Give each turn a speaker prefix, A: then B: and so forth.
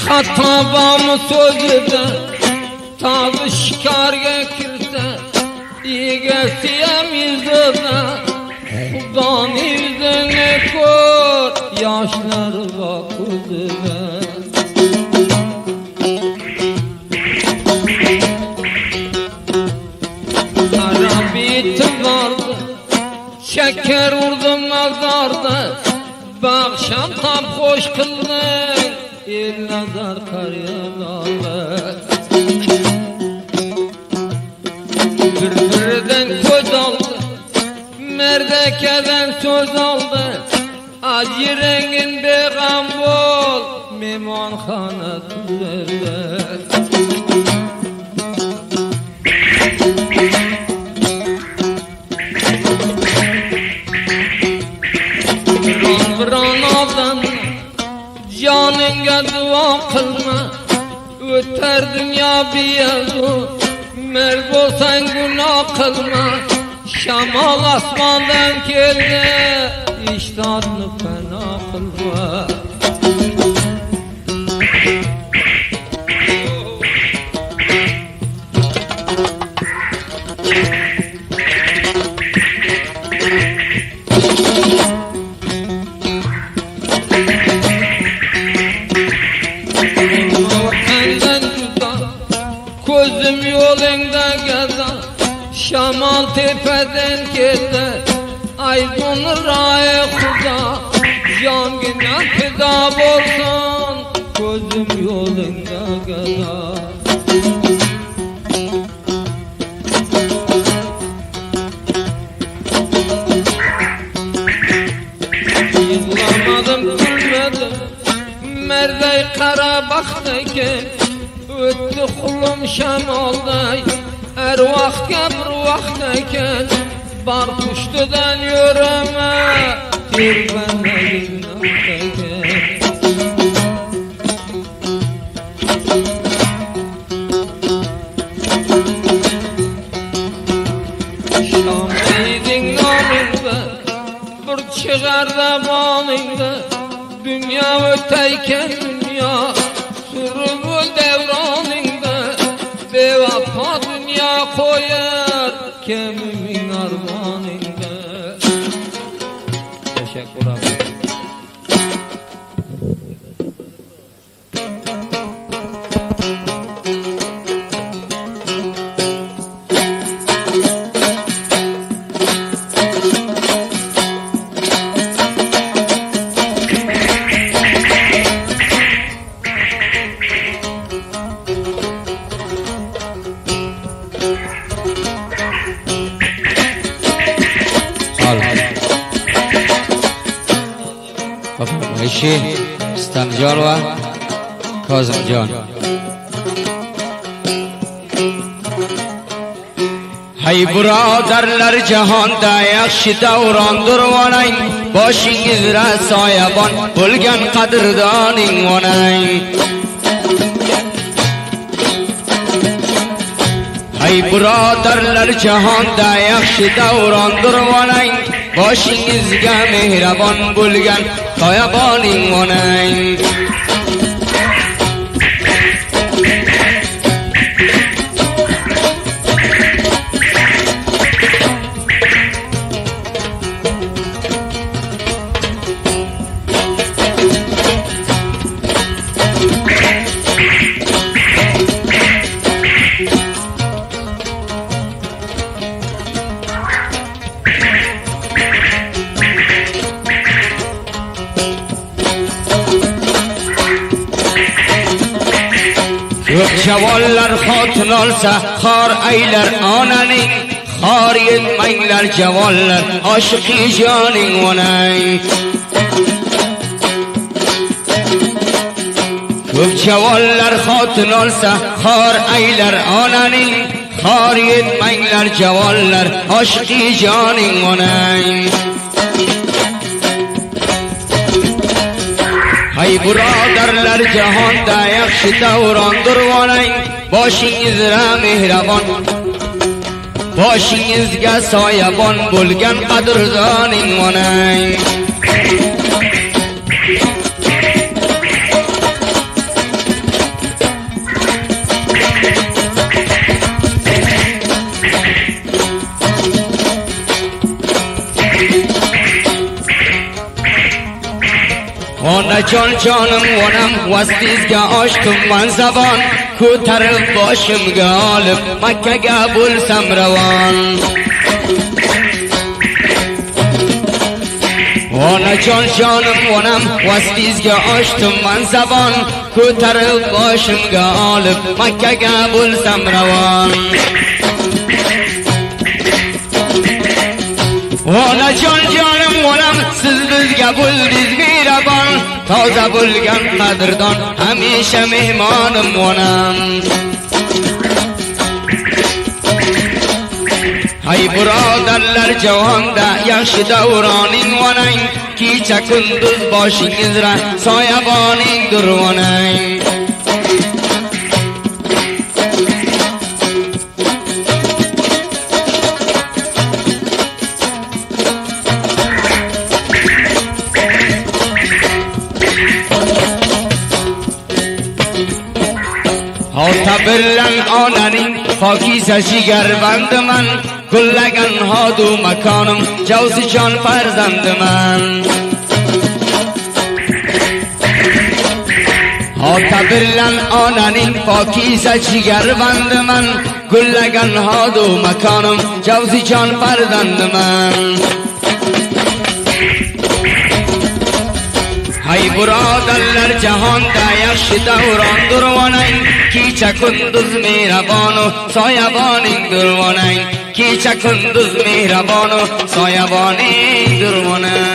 A: Hatabamı sözüde tabi şikarga kirse İgesiyem yüzüde Kudan yüzüne kor yaşları bak yüzüde Arabiyetim vardı şeker vurdum nazarda Bakşam tam hoş kıldın El nazar karyalarla Birbirinden söz aldı Merdekeden söz aldı Acı rengin beğen bol Mehmanxana tüzelde Biran aldan Canınga dua kılma Öter dünya biyazu Merd olsan günah kılma Şamal asmandan geldi İştahını fena kılma Gözüm yolunda gezer Şamal tepeden gezer Ay donur ay kuda Can günah feda olsun Gözüm yolunda gezer Yıllamadım gülmedim Merdey kara baktayken Öttü kulum şamalday Ervah gebr vaxtayken Bar kuştudan yürüme Bir benleyin naktayken Şamidin namında Bir çıgar da balında Dünya öteyken dünya Sürübül devranında Bevafa dünya koyar Kemimin armanında Teşekkür ederim
B: Ayşe, İstamjon va Kozimjon. Hay birodarlar jahonda yaxshi davrondir onang boshingizda soyabon bo'lgan qadrdoning onang Hay birodarlar jahonda yaxshi davrondir onang boshingizga mehribon bo'lgan soyaboning onang Javollar xotin olsa xor aylar onaning xor yetmanglar javollar oshiqi joning onang Ko'p javollar xotin olsa xor aylar onaning xor yetmanglar javollar oshiqi joning onang Hay birodarlar jahonda yaxshi davrondir onang boshingizda mehribon boshingizga soyabon bo'lgan qadrdoning onang. Onajon jonim onam vastingizga ochdim man zabon, ko'tarib boshimga olib Makkaga bo'lsam ravon. Onajon jonim onam vastingizga ochdim man zabon, ko'tarib boshimga olib Makkaga bo'lsam ravon. Onajon jonim onam siz bizga bo'ldingiz mehribon, toza bo'lgan qadrdon hamisha mehmonim onam. Hay birodarlar javonda yaxshi davroning onang, kecha kunduz boshingizra soyaboningdir onang. Ota bilan onaning pokiza jigarbandiman, gullagan hodu makonim Javzijon farzandiman. Ota bilan onaning pokiza jigarbandiman, gullagan hodu makonim Javzijon farzandiman. Hay birodarlar jahonda yaxshi davrondir onang, kecha kunduz mehribonu soyaboningdir onang. Kecha kunduz mehribonu soyaboningdir onang.